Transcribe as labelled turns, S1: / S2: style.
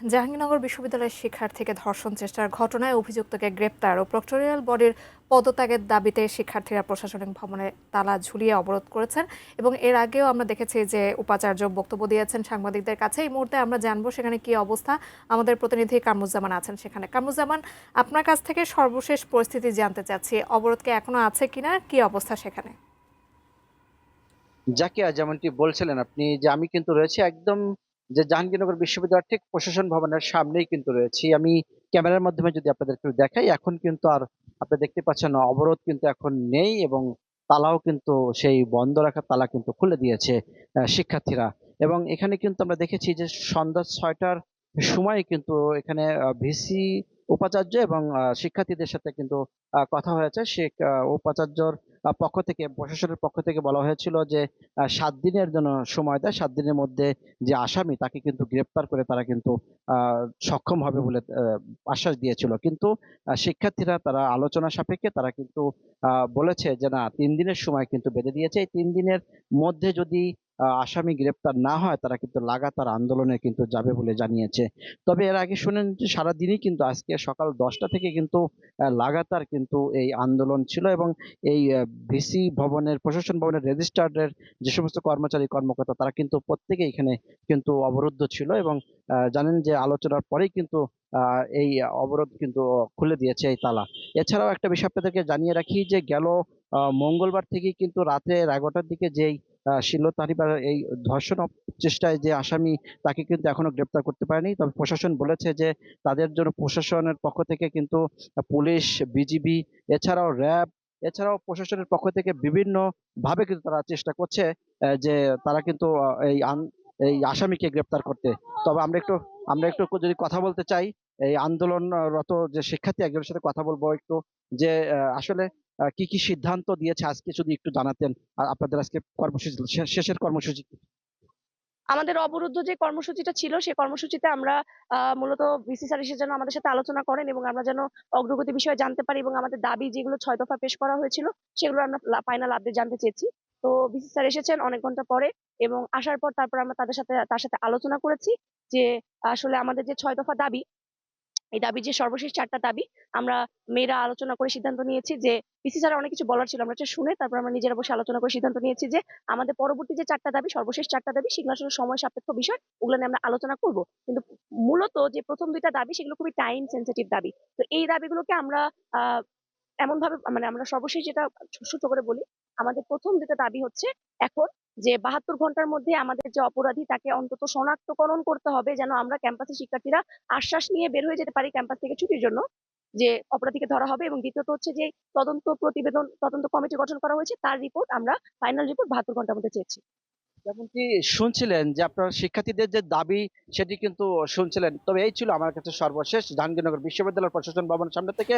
S1: জাহাঙ্গীরনগর বিশ্ববিদ্যালয়ের শিক্ষার্থীকে ধর্ষণ চেষ্টার ঘটনায় অভিযুক্তকে গ্রেপ্তার ও প্রক্টরিয়াল বডির পদত্যাগের দাবিতে শিক্ষার্থীরা প্রশাসনিক ভবনে তালা ঝুলিয়ে অবরোধ করেছেন এবং এর আগেও আমরা দেখেছি যে উপাচার্য বক্তব্য দিয়েছেন সাংবাদিকদের কাছে। এই মুহূর্তে আমরা জানবো সেখানে কি অবস্থা। আমাদের প্রতিনিধি কামরুজ্জামান আছেন সেখানে। কামরুজ্জামান, আপনার কাছ থেকে সর্বশেষ পরিস্থিতি জানতে চাচ্ছি, অবরোধ কি এখনো আছে কিনা, কি অবস্থা সেখানে?
S2: জাকিয়া, যেমনটি বলছিলেন আপনি, যে আমি কিন্তু রয়েছি একদম যে জাহাঙ্গীরনগর বিশ্ববিদ্যালয় ঠিক প্রশাসন ভবনের সামনেই কিন্তু রয়েছি আমি। ক্যামেরার মাধ্যমে যদি আপনাদের একটু দেখাই, এখন কিন্তু আর আপনি দেখতে পাচ্ছেন অবরোধ কিন্তু এখন নেই, এবং তালাও কিন্তু সেই বন্ধ রাখা তালা কিন্তু খুলে দিয়েছে শিক্ষার্থীরা। এবং এখানে কিন্তু আমরা দেখেছি যে সন্ধ্যা 6টার সময় কিন্তু এখানে ভিসি উপাচার্য এবং শিক্ষার্থীদের সাথে কিন্তু কথা হয়েছে। সে উপাচার্যর পক্ষ থেকে, প্রশাসনের পক্ষ থেকে বলা হয়েছিল যে 7 দিনের জন্য সময় দেয়। 7 দিনের মধ্যে যে আসামি তাকে কিন্তু গ্রেপ্তার করে তারা কিন্তু সক্ষম হবে বলে আশ্বাস দিয়েছিল। কিন্তু শিক্ষার্থীরা তারা আলোচনা সাপেক্ষে তারা কিন্তু বলেছে যে না, 3 দিনের সময় কিন্তু বেঁধে দিয়েছে। এই 3 দিনের মধ্যে যদি আসামি গ্রেপ্তার না হয়, তারা কিন্তু লাগাতার আন্দোলনে কিন্তু যাবে বলে জানিয়েছে। তবে এর আগে শুনেন যে সারাদিনই কিন্তু আজকে সকাল 10টা থেকে কিন্তু লাগাতার কিন্তু এই আন্দোলন ছিল, এবং এই ভিসি ভবনের, প্রশাসন ভবনের রেজিস্ট্রারের যে সমস্ত কর্মচারী কর্মকর্তা তারা কিন্তু প্রত্যেকে এখানে কিন্তু অবরুদ্ধ ছিল। এবং জানেন যে আলোচনার পরেই কিন্তু এই অবরোধ কিন্তু খুলে দিয়েছে এই তালা। এছাড়াও একটা বিষয় আপনাদেরকে জানিয়ে রাখি যে গেল মঙ্গলবার থেকে কিন্তু রাতে 11টার দিকে যেই শিল্য তারিবার এই ধর্ষণ চেষ্টায় যে আসামি, তাকে কিন্তু এখনো গ্রেপ্তার করতে পারেনি। তবে প্রশাসন বলেছে যে তাদের জন্য প্রশাসনের পক্ষ থেকে কিন্তু পুলিশ, বিজিবি, এছাড়াও র্যাব, এছাড়াও প্রশাসনের পক্ষ থেকে বিভিন্ন ভাবে কিন্তু তারা চেষ্টা করছে যে তারা কিন্তু এই আসামিকে গ্রেপ্তার করতে। তবে আমরা একটু যদি কথা বলতে চাই, এই আন্দোলনরত যে শিক্ষার্থী একজনের সাথে কথা বলবো একটু, যে আসলে কি কি সিদ্ধান্ত দিয়েছে আজকে, যদি একটু জানাতেন। আর আপনাদের আজকে কর্মসূচি, শেষের কর্মসূচি।
S3: আমাদের অবরুদ্ধ যে কর্মসূচিটা ছিল সেই কর্মসূচিতে আমরা মূলত ভিসি স্যার এসে যেন আমাদের সাথে আলোচনা করেন এবং আমরা যেন অগ্রগতি বিষয়ে জানতে পারি এবং আমাদের দাবি যেগুলো 6 দফা পেশ করা হয়েছিল সেগুলো আমরা ফাইনাল আপডেট জানতে চেয়েছি। তো ভিসি স্যার এসেছেন অনেক ঘন্টা পরে, এবং আসার পর তারপর আমরা তার সাথে আলোচনা করেছি যে আসলে আমাদের যে 6 দফা দাবি, এই দাবি যে সর্বশেষ 4টা দাবি আমরা মেয়েরা আলোচনা করে সিদ্ধান্ত নিয়েছি যে পিসি স্যার অনেক কিছু বলার ছিল, আমরা এটা শুনে তারপর আমরা নিজেরা বসে আলোচনা করে সিদ্ধান্ত নিয়েছি যে আমাদের পরবর্তী যে 4টা দাবি, সর্বশেষ 4টা দাবি, সেগুলো আসলে সময় সাপেক্ষ বিষয়, ওগুলো নিয়ে আমরা আলোচনা করব। কিন্তু মূলত যে প্রথম 2টা দাবি সেগুলো খুবই টাইম সেন্সিটিভ দাবি। তো এই দাবিগুলোকে আমরা আহ এমন ভাবে, মানে আমরা সর্বশেষ যেটা ছোট করে বলি, আমাদের প্রথম 2টা দাবি হচ্ছে এখন যে 72 ঘন্টার মধ্যে আমাদের যে অপরাধী তাকে অন্তত শনাক্তকরণ করতে হবে, যেন আমরা ক্যাম্পাসে শিক্ষার্থীরা আশ্বাস নিয়ে বের হয়ে যেতে পারি ক্যাম্পাস থেকে ছুটির জন্য, যে অপরাধীকে ধরা হবে। এবং দ্বিতীয়ত হচ্ছে যে তদন্ত কমিটি গঠন করা হয়েছে, তার রিপোর্ট আমরা, ফাইনাল রিপোর্ট 72 ঘন্টার মধ্যে চেয়েছি।
S2: যেমনটি শুনছিলেন যে আপনার শিক্ষার্থীদের যে দাবি সেটি কিন্তু শুনছিলেন। তবে এই ছিল আমার কাছে সর্বশেষ জাহাঙ্গীরনগর বিশ্ববিদ্যালয় প্রশাসন ভবনের সামনে থেকে